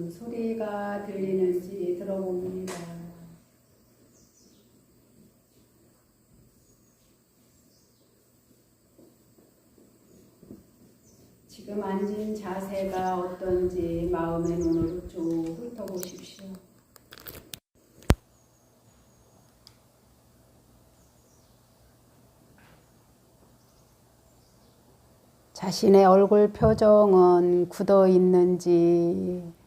어떤 소리가 들리는지 들어봅니다. 지금 앉은 자세가 어떤지 마음의 눈으로 쭉 훑어보십시오. 자신의 얼굴 표정은 굳어 있는지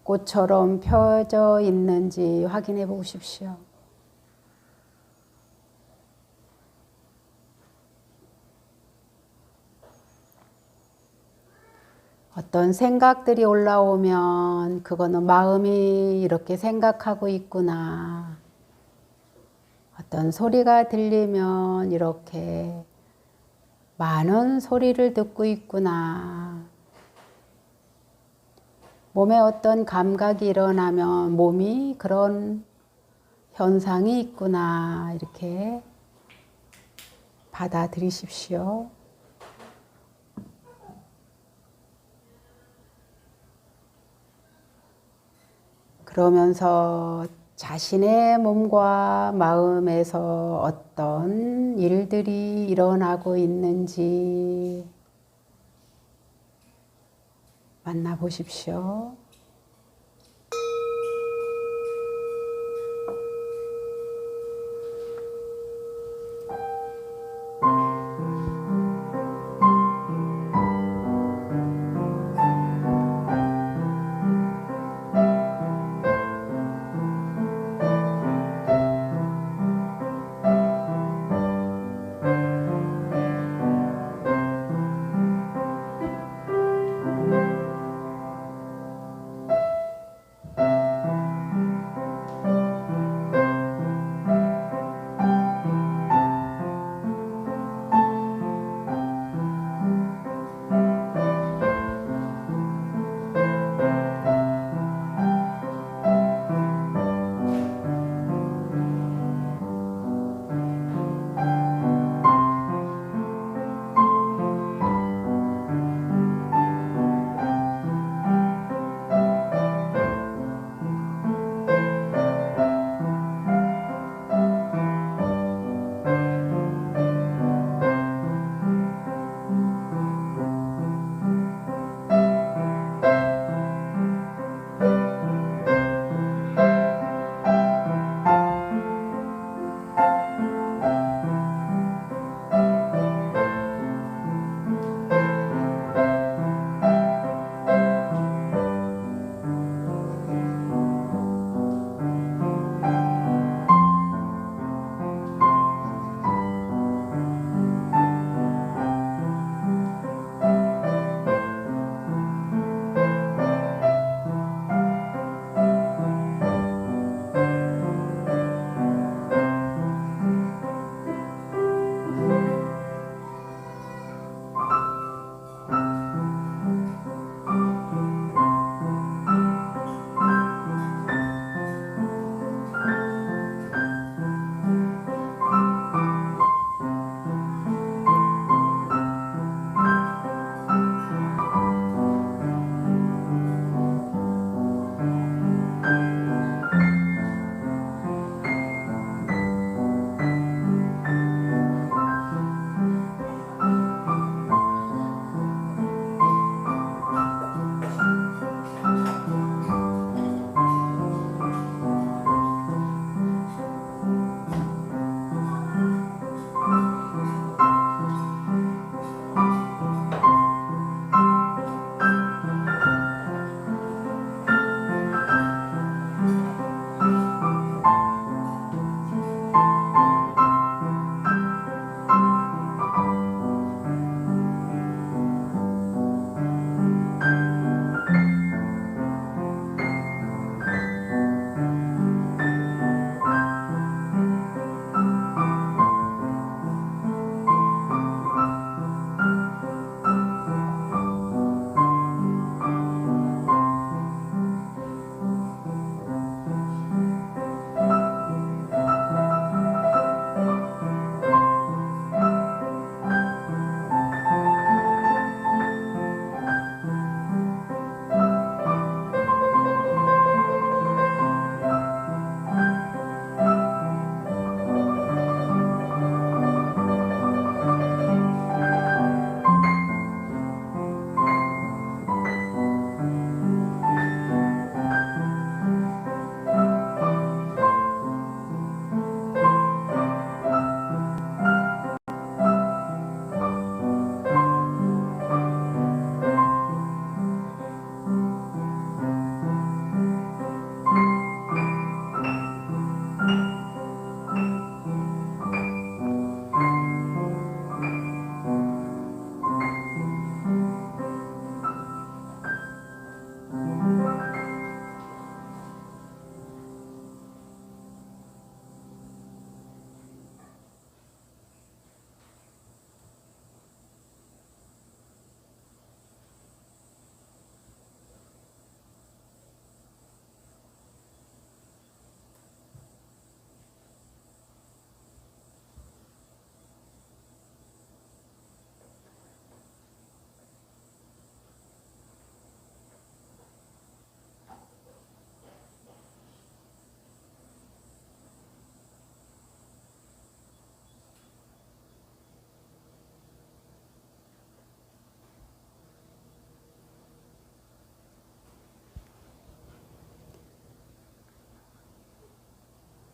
꽃처럼 펴져 있는지 확인해 보십시오. 어떤 생각들이 올라오면 그거는 마음이 이렇게 생각하고 있구나. 어떤 소리가 들리면 이렇게 많은 소리를 듣고 있구나. 몸에 어떤 감각이 일어나면 몸이 그런 현상이 있구나. 이렇게 받아들이십시오. 그러면서 자신의 몸과 마음에서 어떤 일들이 일어나고 있는지 만나보십시오.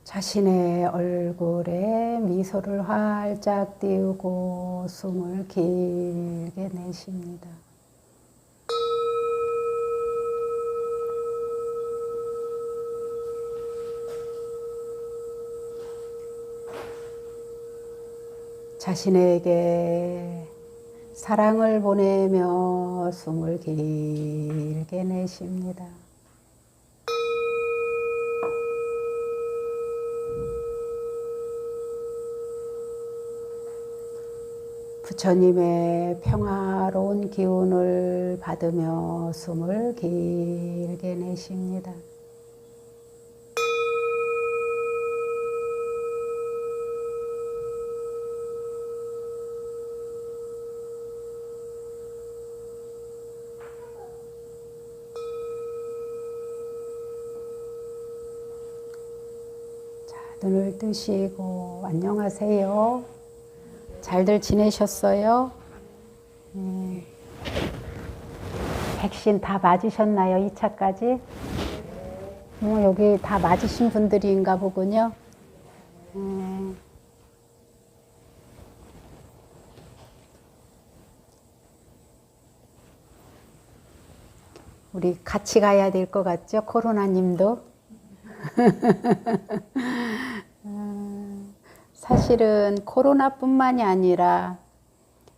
자신의 얼굴에 미소를 활짝 띄우고 숨을 길게 내쉽니다. 자신에게 사랑을 보내며 숨을 길게 내쉽니다. 부처님의 평화로운 기운을 받으며 숨을 길게 내쉽니다. 자, 눈을 뜨시고 안녕하세요. 잘들 지내셨어요? 백신 다 맞으셨나요? 2차까지? 여기 다 맞으신 분들인가 보군요. 우리 같이 가야 될 것 같죠? 코로나님도. 사실은 코로나뿐만이 아니라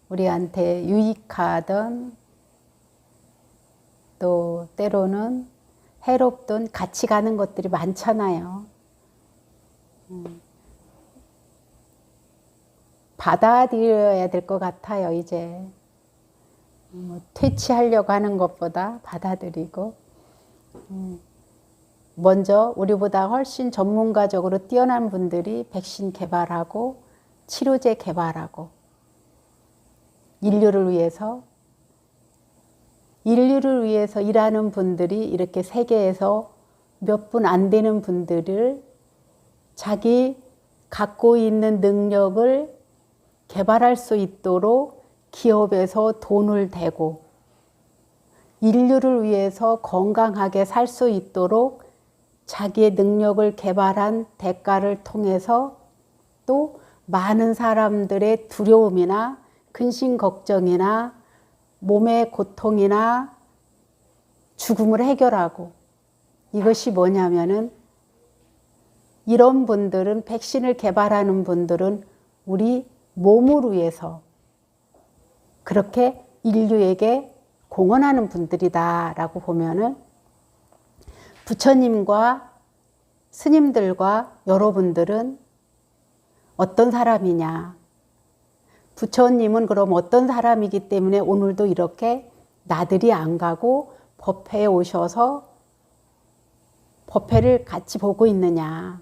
우리한테 유익하던 또 때로는 해롭던 같이 가는 것들이 많잖아요. 받아들여야 될 것 같아요, 이제. 퇴치하려고 하는 것보다 받아들이고. 먼저 우리보다 훨씬 전문가적으로 뛰어난 분들이 백신 개발하고 치료제 개발하고 인류를 위해서 일하는 분들이 이렇게 세계에서 몇 분 안 되는 분들을 자기 갖고 있는 능력을 개발할 수 있도록 기업에서 돈을 대고 인류를 위해서 건강하게 살 수 있도록 자기의 능력을 개발한 대가를 통해서 또 많은 사람들의 두려움이나 근심 걱정이나 몸의 고통이나 죽음을 해결하고, 이것이 뭐냐면은 이런 분들은, 백신을 개발하는 분들은 우리 몸을 위해서 그렇게 인류에게 공헌하는 분들이다라고 보면은 부처님과 스님들과 여러분들은 어떤 사람이냐? 부처님은 그럼 어떤 사람이기 때문에 오늘도 이렇게 나들이 안 가고 법회에 오셔서 법회를 같이 보고 있느냐?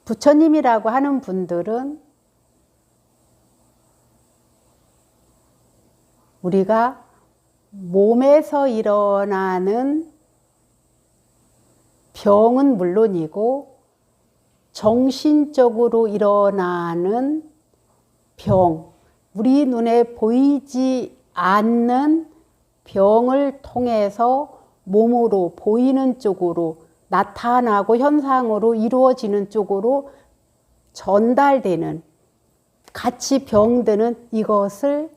부처님이라고 하는 분들은 우리가 몸에서 일어나는 병은 물론이고 정신적으로 일어나는 병, 우리 눈에 보이지 않는 병을 통해서 몸으로 보이는 쪽으로 나타나고 현상으로 이루어지는 쪽으로 전달되는, 같이 병드는 이것을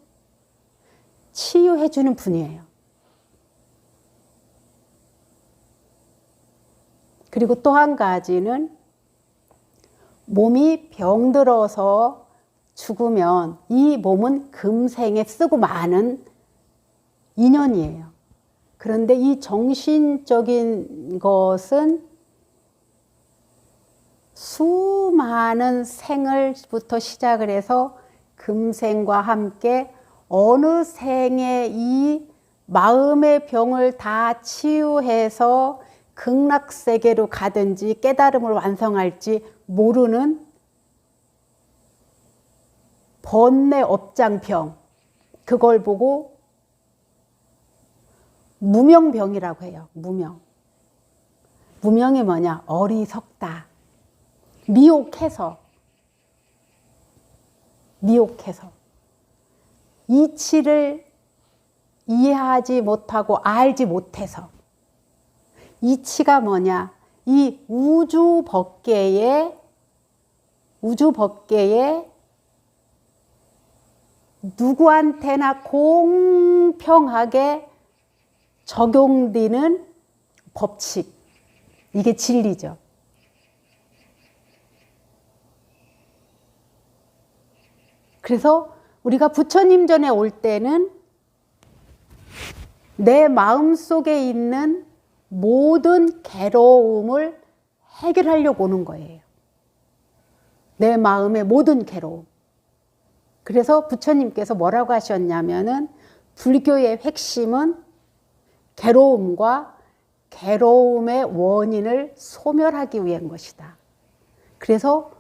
치유해 주는 분이에요. 그리고 또 한 가지는 몸이 병들어서 죽으면 이 몸은 금생에 쓰고 마는 인연이에요. 그런데 이 정신적인 것은 수많은 생을부터 시작을 해서 금생과 함께 어느 생에 이 마음의 병을 다 치유해서 극락세계로 가든지 깨달음을 완성할지 모르는 번뇌 업장병, 그걸 보고 무명병이라고 해요. 무명. 무명이 뭐냐? 어리석다. 미혹해서. 이치를 이해하지 못하고 알지 못해서. 이치가 뭐냐? 이 우주 법계에 누구한테나 공평하게 적용되는 법칙. 이게 진리죠. 그래서 우리가 부처님 전에 올 때는 내 마음속에 있는 모든 괴로움을 해결하려고 오는 거예요. 내 마음의 모든 괴로움. 그래서 부처님께서 뭐라고 하셨냐면은 불교의 핵심은 괴로움과 괴로움의 원인을 소멸하기 위한 것이다. 그래서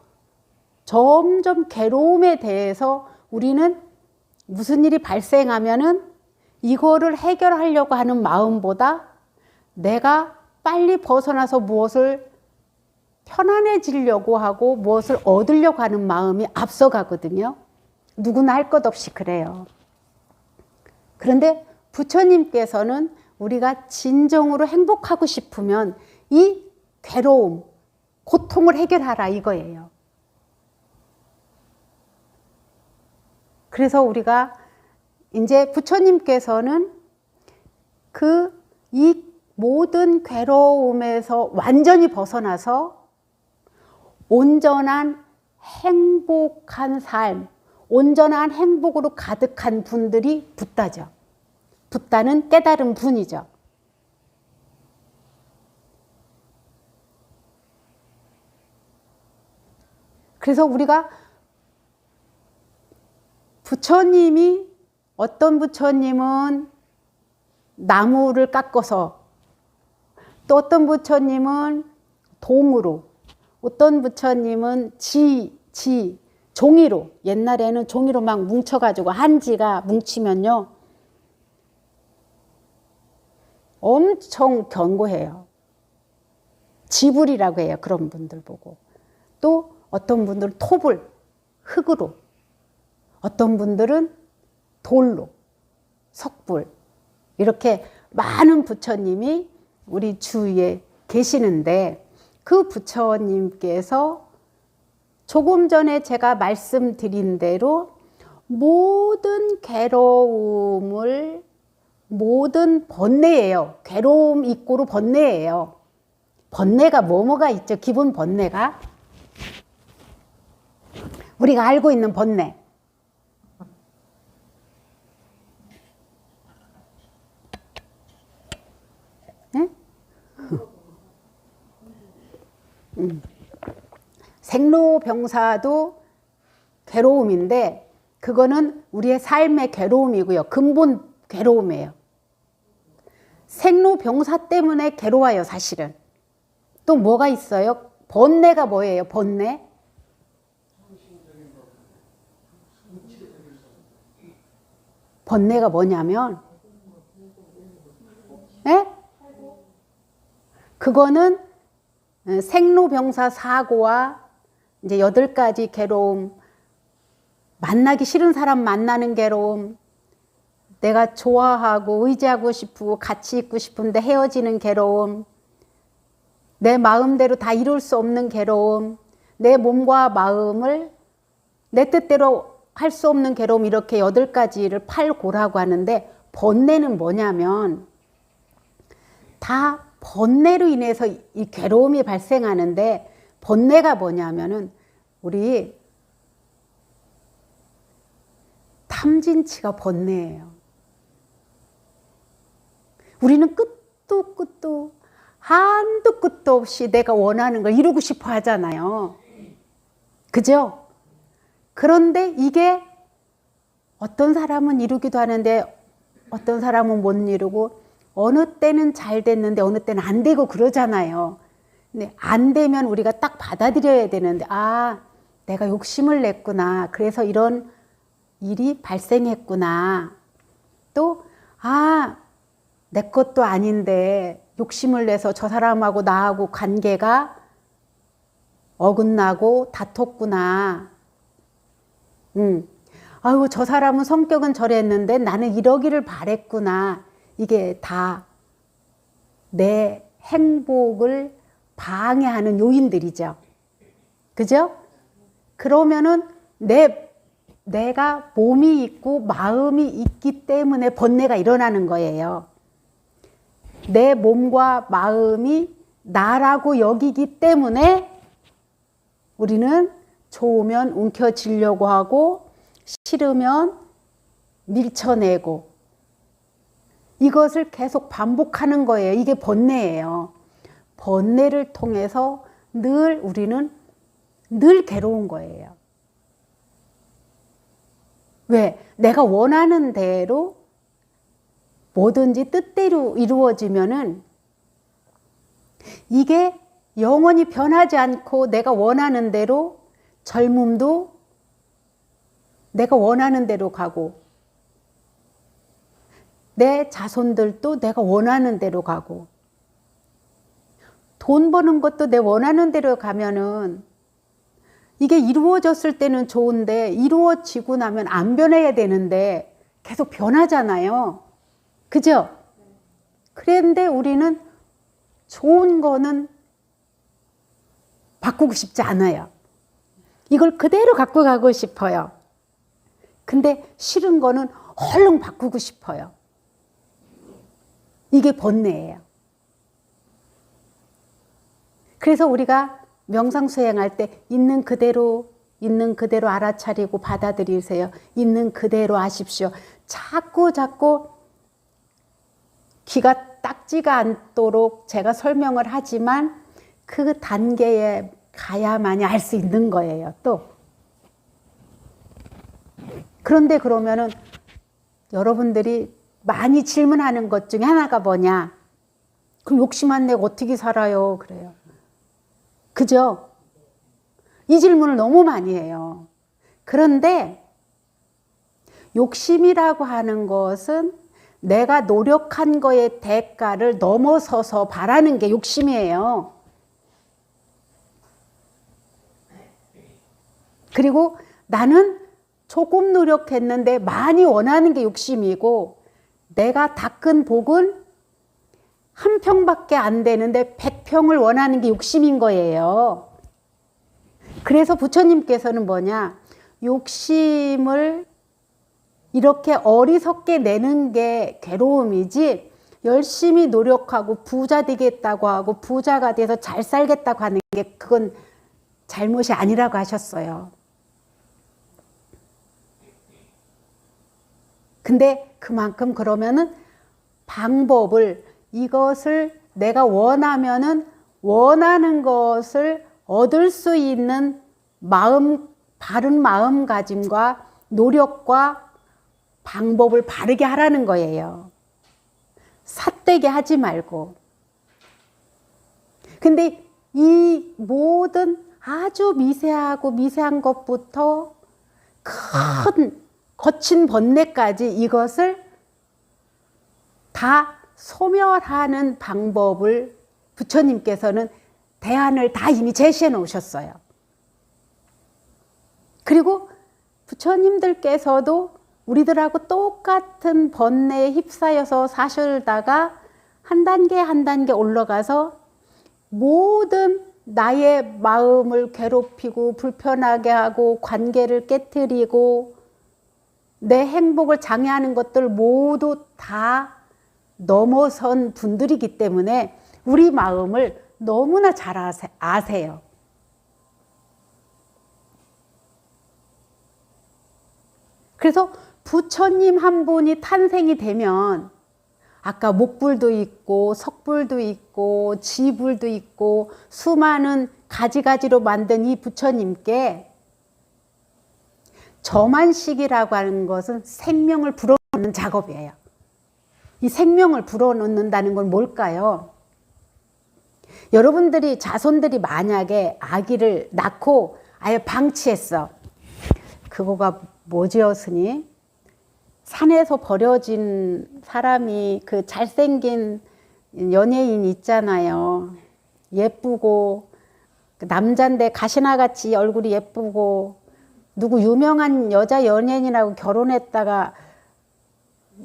점점 괴로움에 대해서 우리는 무슨 일이 발생하면은 이거를 해결하려고 하는 마음보다 내가 빨리 벗어나서 무엇을 편안해지려고 하고 무엇을 얻으려고 하는 마음이 앞서가거든요. 누구나 할 것 없이 그래요. 그런데 부처님께서는 우리가 진정으로 행복하고 싶으면 이 괴로움, 고통을 해결하라 이거예요. 그래서 우리가 이제 부처님께서는 이 모든 괴로움에서 완전히 벗어나서 온전한 행복한 삶, 온전한 행복으로 가득한 분들이 붓다죠. 붓다는 깨달은 분이죠. 그래서 우리가 부처님이 어떤 부처님은 나무를 깎아서 또 어떤 부처님은 동으로 어떤 부처님은 종이로 옛날에는 종이로 막 뭉쳐가지고 한지가 뭉치면요 엄청 견고해요. 지불이라고 해요. 그런 분들 보고. 또 어떤 분들은 톱을 흙으로 어떤 분들은 돌로 석불 이렇게 많은 부처님이 우리 주위에 계시는데 그 부처님께서 조금 전에 제가 말씀드린 대로 모든 괴로움을 모든 번뇌예요. 괴로움 이꼬르 번뇌예요. 번뇌가 뭐가 있죠? 기본 번뇌가 우리가 알고 있는 번뇌. 네? 생로병사도 괴로움인데 그거는 우리의 삶의 괴로움이고요. 근본 괴로움이에요. 생로병사 때문에 괴로워요. 사실은. 또 뭐가 있어요? 번뇌가 뭐예요? 번뇌? 번뇌가 뭐냐면 네? 그거는 생로병사 사고와 이제 8가지 괴로움, 만나기 싫은 사람 만나는 괴로움, 내가 좋아하고 의지하고 싶고 같이 있고 싶은데 헤어지는 괴로움, 내 마음대로 다 이룰 수 없는 괴로움, 내 몸과 마음을 내 뜻대로 할 수 없는 괴로움, 이렇게 8가지를 팔고라고 하는데 번뇌는 뭐냐면 다 번뇌로 인해서 이 괴로움이 발생하는데 번뇌가 뭐냐면은 우리 탐진치가 번뇌예요. 우리는 끝도 끝도 한도 끝도 없이 내가 원하는 걸 이루고 싶어 하잖아요. 그죠? 그런데 이게 어떤 사람은 이루기도 하는데 어떤 사람은 못 이루고 어느 때는 잘 됐는데 어느 때는 안 되고 그러잖아요. 근데 안 되면 우리가 딱 받아들여야 되는데 아, 내가 욕심을 냈구나. 그래서 이런 일이 발생했구나. 또 아, 내 것도 아닌데 욕심을 내서 저 사람하고 나하고 관계가 어긋나고 다퉜구나. 아유, 저 사람은 성격은 저랬는데 나는 이러기를 바랬구나. 이게 다 내 행복을 방해하는 요인들이죠. 그죠? 그러면은 내가 몸이 있고 마음이 있기 때문에 번뇌가 일어나는 거예요. 내 몸과 마음이 나라고 여기기 때문에 우리는 좋으면 움켜쥐려고 하고 싫으면 밀쳐내고 이것을 계속 반복하는 거예요. 이게 번뇌예요. 번뇌를 통해서 우리는 늘 괴로운 거예요. 왜? 내가 원하는 대로 뭐든지 뜻대로 이루어지면은 이게 영원히 변하지 않고 내가 원하는 대로 젊음도 내가 원하는 대로 가고 내 자손들도 내가 원하는 대로 가고 돈 버는 것도 내 원하는 대로 가면은 이게 이루어졌을 때는 좋은데 이루어지고 나면 안 변해야 되는데 계속 변하잖아요. 그죠? 그런데 우리는 좋은 거는 바꾸고 싶지 않아요. 이걸 그대로 갖고 가고 싶어요. 근데 싫은 거는 얼른 바꾸고 싶어요. 이게 번뇌예요. 그래서 우리가 명상 수행할 때 있는 그대로 알아차리고 받아들이세요. 있는 그대로 하십시오. 자꾸 귀가 딱지가 않도록 제가 설명을 하지만 그 단계에 가야만이 알 수 있는 거예요. 또 그런데 그러면은 여러분들이 많이 질문하는 것 중에 하나가 뭐냐? 그럼 욕심 안 내고 어떻게 살아요? 그래요. 그죠? 이 질문을 너무 많이 해요. 그런데 욕심이라고 하는 것은 내가 노력한 거의 대가를 넘어서서 바라는 게 욕심이에요. 그리고 나는 조금 노력했는데 많이 원하는 게 욕심이고 내가 닦은 복은 한 평밖에 안 되는데 100평을 원하는 게 욕심인 거예요. 그래서 부처님께서는 뭐냐? 욕심을 이렇게 어리석게 내는 게 괴로움이지 열심히 노력하고 부자 되겠다고 하고 부자가 돼서 잘 살겠다고 하는 게 그건 잘못이 아니라고 하셨어요. 근데 그만큼 그러면은 방법을 이것을 내가 원하면은 원하는 것을 얻을 수 있는 바른 마음가짐과 노력과 방법을 바르게 하라는 거예요. 삿되게 하지 말고. 근데 이 모든 아주 미세한 것부터 큰 거친 번뇌까지 이것을 다 소멸하는 방법을 부처님께서는 대안을 다 이미 제시해 놓으셨어요. 그리고 부처님들께서도 우리들하고 똑같은 번뇌에 휩싸여서 사실다가 한 단계 올라가서 모든 나의 마음을 괴롭히고 불편하게 하고 관계를 깨트리고 내 행복을 장애하는 것들 모두 다 넘어선 분들이기 때문에 우리 마음을 너무나 잘 아세요. 그래서 부처님 한 분이 탄생이 되면 아까 목불도 있고 석불도 있고 지불도 있고 수많은 가지가지로 만든 이 부처님께 저만식이라고 하는 것은 생명을 불어넣는 작업이에요. 이 생명을 불어넣는다는 건 뭘까요? 여러분들이 자손들이 만약에 아기를 낳고 아예 방치했어. 그거가 뭐지요, 스님? 산에서 버려진 사람이 그 잘생긴 연예인 있잖아요. 예쁘고 남잔데 가시나같이 얼굴이 예쁘고 누구 유명한 여자 연예인이라고 결혼했다가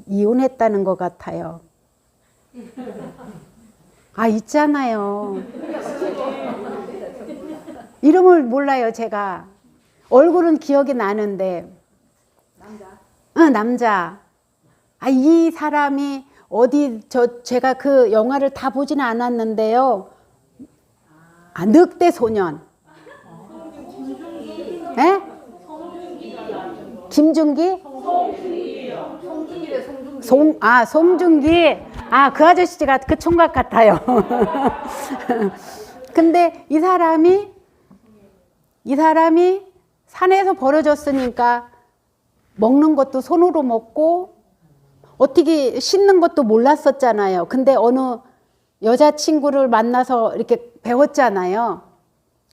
이혼했다는 것 같아요. 아, 있잖아요. 이름을 몰라요, 제가. 얼굴은 기억이 나는데. 남자? 남자. 아, 이 사람이 어디, 제가 그 영화를 다 보지는 않았는데요. 아, 늑대 소년. 예? 김준기? 송중기. 아, 그 아저씨가 그 총각 같아요. 근데 이 사람이 산에서 버려졌으니까 먹는 것도 손으로 먹고 어떻게 씻는 것도 몰랐었잖아요. 근데 어느 여자친구를 만나서 이렇게 배웠잖아요.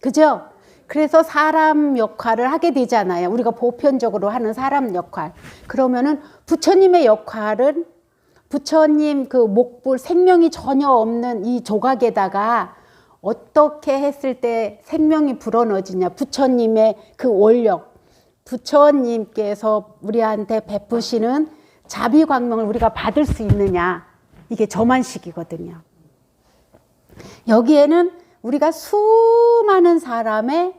그죠? 그래서 사람 역할을 하게 되잖아요. 우리가 보편적으로 하는 사람 역할. 그러면은 부처님의 역할은 부처님 그 목불 생명이 전혀 없는 이 조각에다가 어떻게 했을 때 생명이 불어넣어지냐. 부처님의 그 원력. 부처님께서 우리한테 베푸시는 자비광명을 우리가 받을 수 있느냐. 이게 저만식이거든요. 여기에는 우리가 수많은 사람의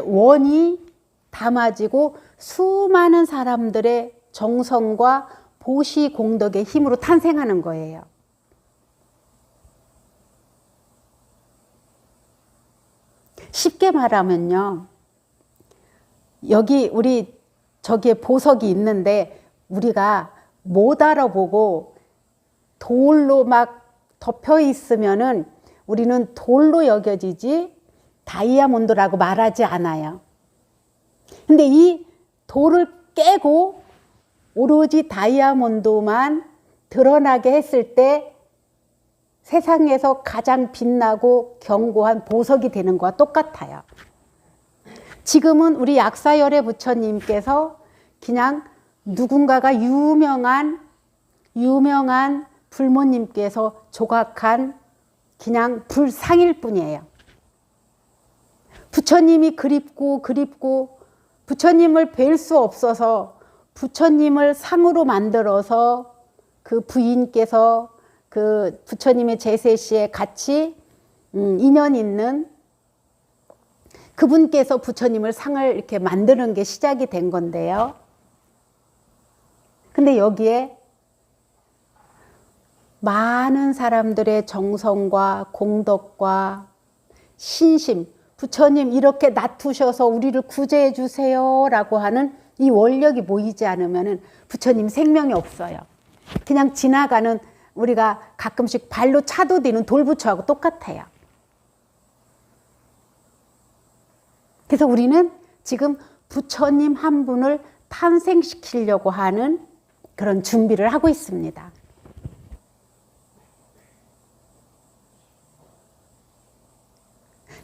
원이 담아지고 수많은 사람들의 정성과 보시 공덕의 힘으로 탄생하는 거예요. 쉽게 말하면요. 여기 우리 저기에 보석이 있는데 우리가 못 알아보고 돌로 막 덮여 있으면은 우리는 돌로 여겨지지 다이아몬드라고 말하지 않아요. 근데 이 돌을 깨고 오로지 다이아몬드만 드러나게 했을 때 세상에서 가장 빛나고 견고한 보석이 되는 거와 똑같아요. 지금은 우리 약사열의 부처님께서 그냥 누군가가 유명한 불모님께서 조각한 그냥 불상일 뿐이에요. 부처님이 그립고 부처님을 뵐 수 없어서 부처님을 상으로 만들어서 그 부인께서 그 부처님의 제세시에 같이 인연 있는 그분께서 부처님을 상을 이렇게 만드는 게 시작이 된 건데요. 근데 여기에 많은 사람들의 정성과 공덕과 신심, 부처님 이렇게 놔두셔서 우리를 구제해 주세요 라고 하는 이 원력이 모이지 않으면 부처님 생명이 없어요. 그냥 지나가는 우리가 가끔씩 발로 차도 되는 돌부처하고 똑같아요. 그래서 우리는 지금 부처님 한 분을 탄생시키려고 하는 그런 준비를 하고 있습니다.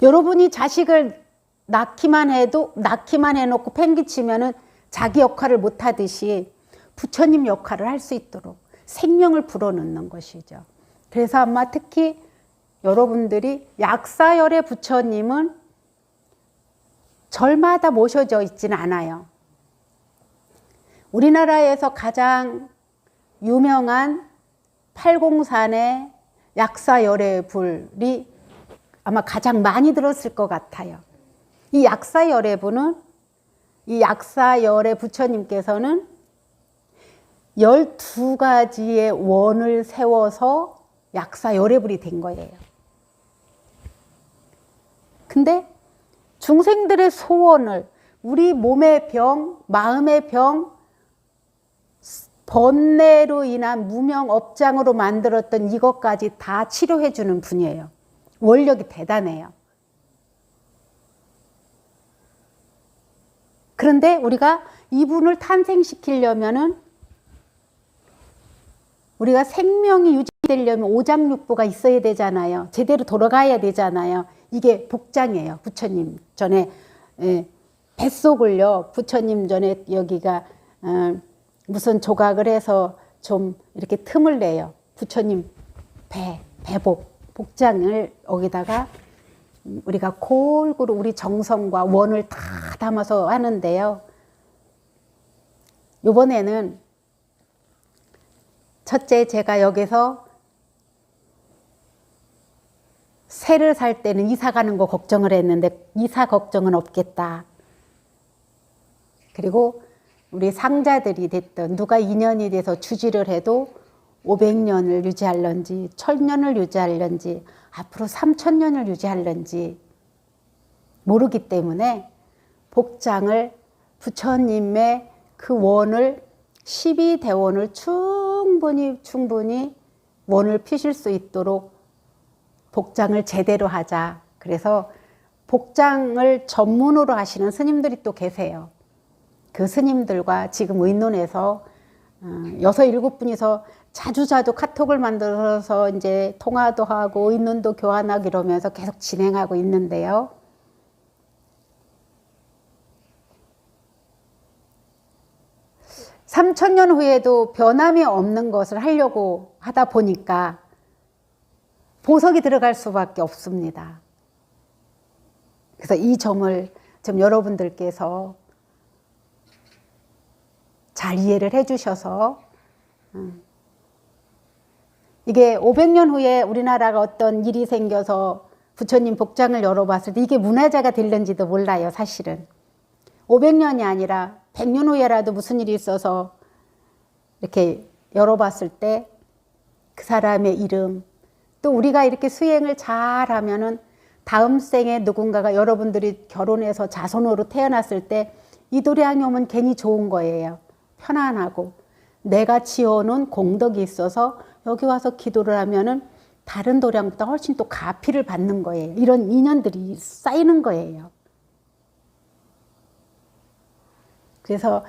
여러분이 자식을 낳기만 해놓고 팽기치면은 자기 역할을 못 하듯이 부처님 역할을 할 수 있도록 생명을 불어넣는 것이죠. 그래서 아마 특히 여러분들이 약사열의 부처님은 절마다 모셔져 있지는 않아요. 우리나라에서 가장 유명한 팔공산의 약사열의 불이 아마 가장 많이 들었을 것 같아요. 이 약사열의 분은, 이 약사열의 부처님께서는 12가지의 원을 세워서 약사열애불이 된 거예요. 근데 중생들의 소원을 우리 몸의 병, 마음의 병, 번뇌로 인한 무명업장으로 만들었던 이것까지 다 치료해 주는 분이에요. 원력이 대단해요. 그런데 우리가 이분을 탄생시키려면은 우리가 생명이 유지되려면 오장육부가 있어야 되잖아요. 제대로 돌아가야 되잖아요. 이게 복장이에요. 부처님 전에 뱃속을요. 부처님 전에 여기가 무슨 조각을 해서 좀 이렇게 틈을 내요. 부처님 복장을 여기다가 우리가 골고루 우리 정성과 원을 다 담아서 하는데요. 이번에는 첫째 제가 여기서 새를 살 때는 이사 가는 거 걱정을 했는데 이사 걱정은 없겠다. 그리고 우리 상자들이 됐던 누가 인연이 돼서 주지를 해도 500년을 유지할런지 1000년을 유지할런지 앞으로 3000년을 유지할런지 모르기 때문에 복장을 부처님의 그 원을 12대원을 충분히 원을 피실 수 있도록 복장을 제대로 하자. 그래서 복장을 전문으로 하시는 스님들이 또 계세요. 그 스님들과 지금 의논해서 6, 7분이서 자주자주 카톡을 만들어서 이제 통화도 하고 의논도 교환하고 이러면서 계속 진행하고 있는데요. (3000년) 후에도 변함이 없는 것을 하려고 하다 보니까 보석이 들어갈 수밖에 없습니다. 그래서 이 점을 좀 여러분들께서 잘 이해를 해 주셔서 이게 500년 후에 우리나라가 어떤 일이 생겨서 부처님 복장을 열어봤을 때 이게 문화재가 될는지도 몰라요. 사실은 500년이 아니라 100년 후에라도 무슨 일이 있어서 이렇게 열어봤을 때 그 사람의 이름 또 우리가 이렇게 수행을 잘하면은 다음 생에 누군가가 여러분들이 결혼해서 자손으로 태어났을 때 이 도량이 오면 괜히 좋은 거예요. 편안하고 내가 지어놓은 공덕이 있어서 여기 와서 기도를 하면은 다른 도량보다 훨씬 또 가피를 받는 거예요. 이런 인연들이 쌓이는 거예요. 그래서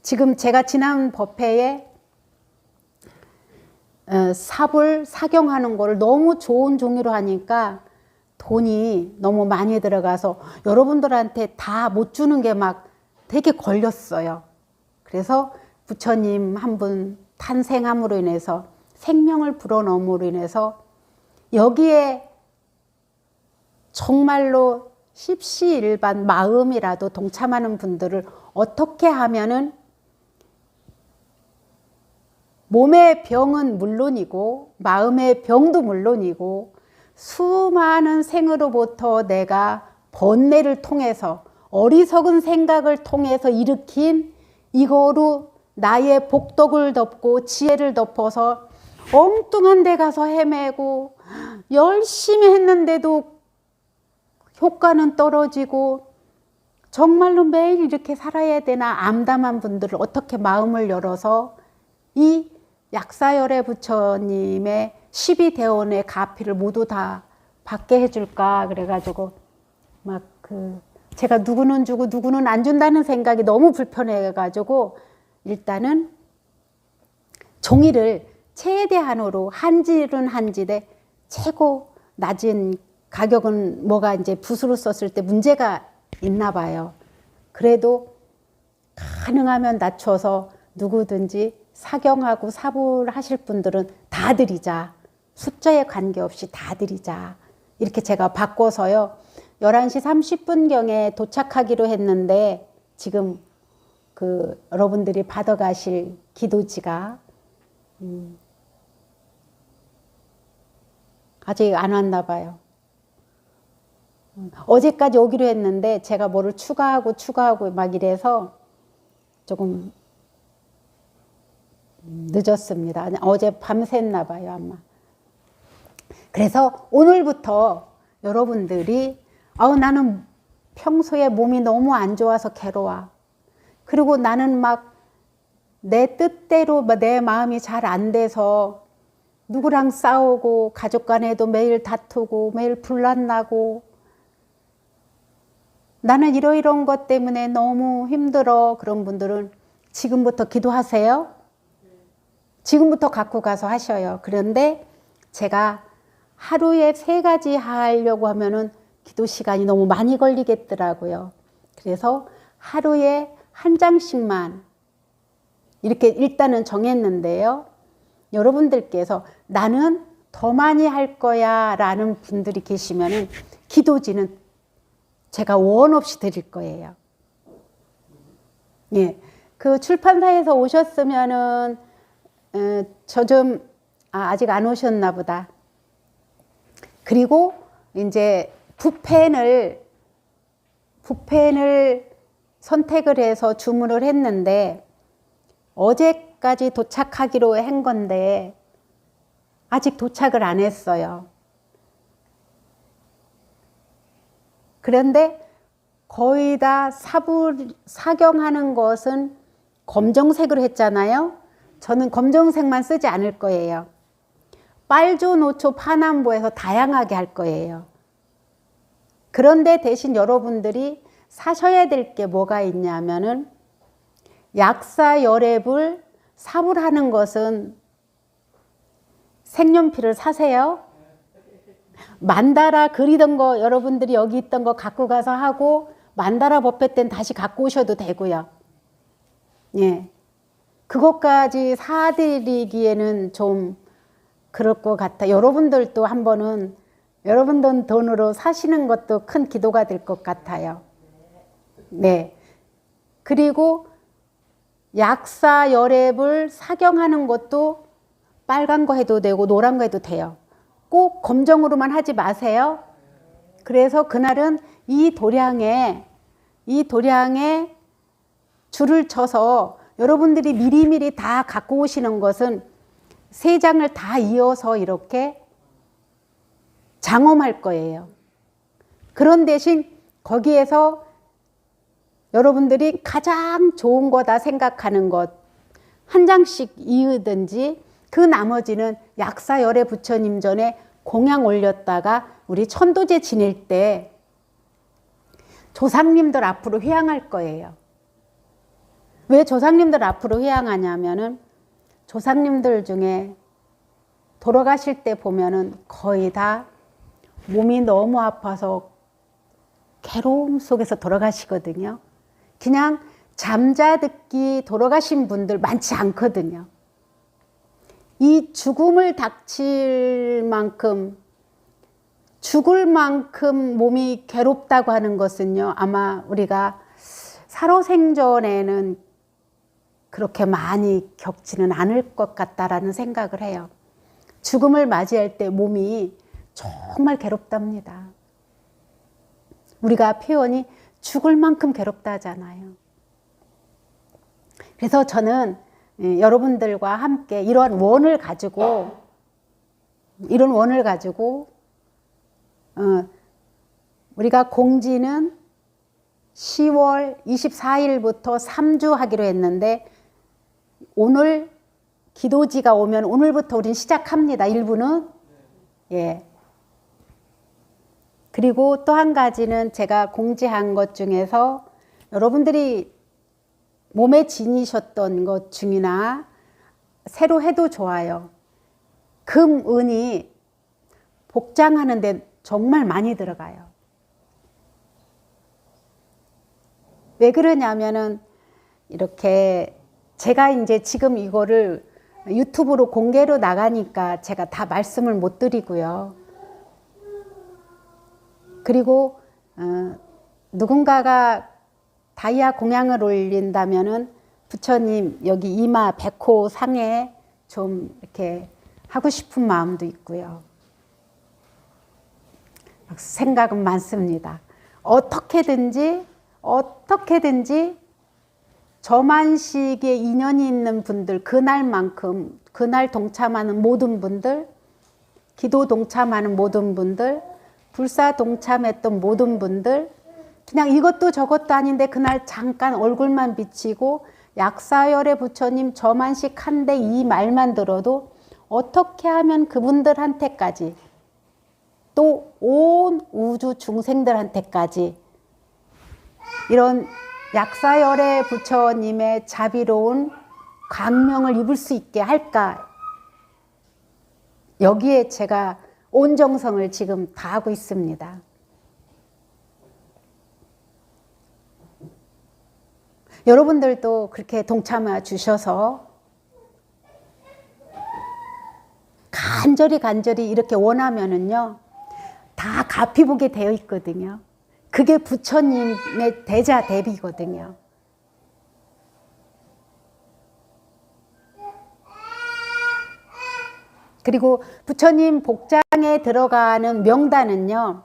지금 제가 지난 법회에 사불 사경하는 거를 너무 좋은 종류로 하니까 돈이 너무 많이 들어가서 여러분들한테 다 못 주는 게 막 되게 걸렸어요. 그래서 부처님 한 분 탄생함으로 인해서 생명을 불어넣음으로 인해서 여기에 정말로 십시일반 마음이라도 동참하는 분들을 어떻게 하면은 몸의 병은 물론이고 마음의 병도 물론이고 수많은 생으로부터 내가 번뇌를 통해서 어리석은 생각을 통해서 일으킨 이거로 나의 복덕을 덮고 지혜를 덮어서 엉뚱한 데 가서 헤매고 열심히 했는데도 효과는 떨어지고 정말로 매일 이렇게 살아야 되나 암담한 분들을 어떻게 마음을 열어서 이 약사열애 부처님의 12대원의 가피를 모두 다 받게 해줄까 그래가지고 막 제가 누구는 주고 누구는 안 준다는 생각이 너무 불편해가지고 일단은 종이를 최대한으로 한질은 한질에 최고 낮은 가격은 뭐가 이제 붓으로 썼을 때 문제가 있나 봐요. 그래도 가능하면 낮춰서 누구든지 사경하고 사불하실 분들은 다 드리자. 숫자에 관계없이 다 드리자. 이렇게 제가 바꿔서요. 11시 30분경에 도착하기로 했는데 지금 여러분들이 받아가실 기도지가 아직 안 왔나 봐요. 어제까지 오기로 했는데 제가 뭐를 추가하고 막 이래서 조금 늦었습니다. 어제 밤샜나 봐요, 아마. 그래서 오늘부터 여러분들이 나는 평소에 몸이 너무 안 좋아서 괴로워. 그리고 나는 막 내 뜻대로 내 마음이 잘 안 돼서 누구랑 싸우고 가족 간에도 매일 다투고 매일 분란나고 나는 이런 것 때문에 너무 힘들어. 그런 분들은 지금부터 기도하세요. 지금부터 갖고 가서 하셔요. 그런데 제가 하루에 3가지 하려고 하면은 기도 시간이 너무 많이 걸리겠더라고요. 그래서 하루에 1장씩만 이렇게 일단은 정했는데요. 여러분들께서 나는 더 많이 할 거야 라는 분들이 계시면은 기도지는 제가 원 없이 드릴 거예요. 예. 그 출판사에서 오셨으면은 저 좀 아직 안 오셨나 보다. 그리고 이제 붓펜을 선택을 해서 주문을 했는데 어제까지 도착하기로 한 건데 아직 도착을 안 했어요. 그런데 거의 다 사경하는 것은 검정색으로 했잖아요. 저는 검정색만 쓰지 않을 거예요. 빨조, 노초, 파남보에서 다양하게 할 거예요. 그런데 대신 여러분들이 사셔야 될 게 뭐가 있냐면은 약사 열애불 사불하는 것은 색연필을 사세요. 만다라 그리던 거 여러분들이 여기 있던 거 갖고 가서 하고 만다라 법회 때는 다시 갖고 오셔도 되고요. 예. 그것까지 사드리기에는 좀 그럴 것 같아. 여러분들도 한번은 여러분들 돈으로 사시는 것도 큰 기도가 될 것 같아요. 네. 그리고 약사 열애불 사경하는 것도 빨간 거 해도 되고 노란 거 해도 돼요. 꼭 검정으로만 하지 마세요. 그래서 그날은 이 도량에 줄을 쳐서 여러분들이 미리미리 다 갖고 오시는 것은 3장을 다 이어서 이렇게 장엄할 거예요. 그런 대신 거기에서 여러분들이 가장 좋은 거다 생각하는 것 한 장씩 이으든지 그 나머지는 약사 열애 부처님 전에 공양 올렸다가 우리 천도제 지낼 때 조상님들 앞으로 회향할 거예요. 왜 조상님들 앞으로 회향하냐면은 조상님들 중에 돌아가실 때 보면은 거의 다 몸이 너무 아파서 괴로움 속에서 돌아가시거든요. 그냥 잠자듣기 돌아가신 분들 많지 않거든요. 이 죽음을 닥칠 만큼 죽을 만큼 몸이 괴롭다고 하는 것은요, 아마 우리가 살아생전에는 그렇게 많이 겪지는 않을 것 같다라는 생각을 해요. 죽음을 맞이할 때 몸이 정말 괴롭답니다. 우리가 표현이 죽을 만큼 괴롭다 하잖아요. 그래서 저는 여러분들과 함께 이런 원을 가지고 우리가 공지는 10월 24일부터 3주 하기로 했는데 오늘 기도지가 오면 오늘부터 우린 시작합니다. 일부는. 예. 그리고 또 한 가지는 제가 공지한 것 중에서 여러분들이 몸에 지니셨던 것 중이나 새로 해도 좋아요. 금, 은이 복장하는 데 정말 많이 들어가요. 왜 그러냐면은 이렇게 제가 이제 지금 이거를 유튜브로 공개로 나가니까 제가 다 말씀을 못 드리고요. 그리고 누군가가 다이아 공양을 올린다면은 부처님 여기 이마 백호 상에 좀 이렇게 하고 싶은 마음도 있고요. 생각은 많습니다. 어떻게든지 저만식에 인연이 있는 분들, 그날만큼 그날 동참하는 모든 분들, 기도 동참하는 모든 분들, 불사 동참했던 모든 분들, 그냥 이것도 저것도 아닌데 그날 잠깐 얼굴만 비치고 약사열의 부처님 저만식 한데 이 말만 들어도 어떻게 하면 그분들한테까지 또 온 우주 중생들한테까지 이런 약사열의 부처님의 자비로운 광명을 입을 수 있게 할까? 여기에 제가 온 정성을 지금 다하고 있습니다. 여러분들도 그렇게 동참해 주셔서 간절히 이렇게 원하면은요, 다 갚이 보게 되어 있거든요. 그게 부처님의 대자 대비거든요. 그리고 부처님 복장에 들어가는 명단은요,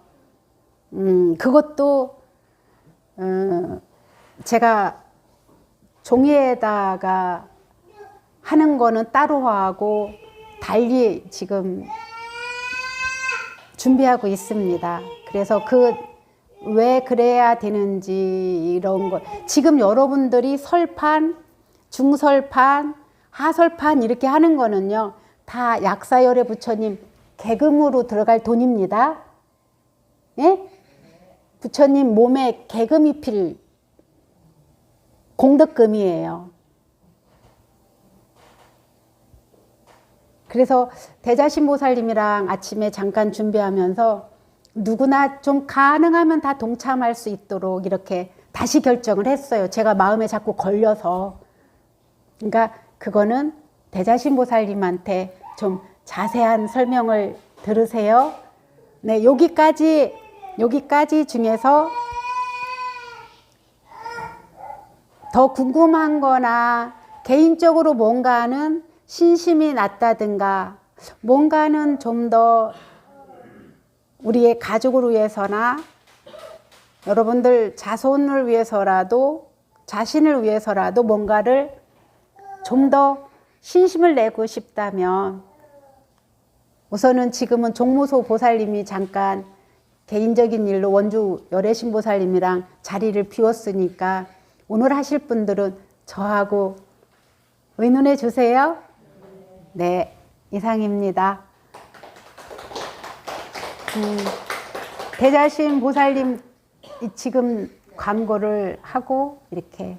그것도 제가 종이에다가 하는 거는 따로 하고 달리 지금 준비하고 있습니다. 그래서 왜 그래야 되는지 이런 거 지금 여러분들이 설판, 중설판, 하설판 이렇게 하는 거는요 다 약사열애 부처님 계금으로 들어갈 돈입니다. 예? 부처님 몸에 계금이 필 공덕금이에요. 그래서 대자신보살님이랑 아침에 잠깐 준비하면서 누구나 좀 가능하면 다 동참할 수 있도록 이렇게 다시 결정을 했어요. 제가 마음에 자꾸 걸려서. 그러니까 그거는 대자신보살님한테 좀 자세한 설명을 들으세요. 네, 여기까지 중에서 더 궁금한 거나 개인적으로 뭔가는 신심이 났다든가 뭔가는 좀 더 우리의 가족을 위해서나 여러분들 자손을 위해서라도 자신을 위해서라도 뭔가를 좀 더 신심을 내고 싶다면 우선은 지금은 종무소 보살님이 잠깐 개인적인 일로 원주 열애신보살님이랑 자리를 비웠으니까 오늘 하실 분들은 저하고 의논해 주세요. 네, 이상입니다. 대자신 보살님 지금 광고를 하고 이렇게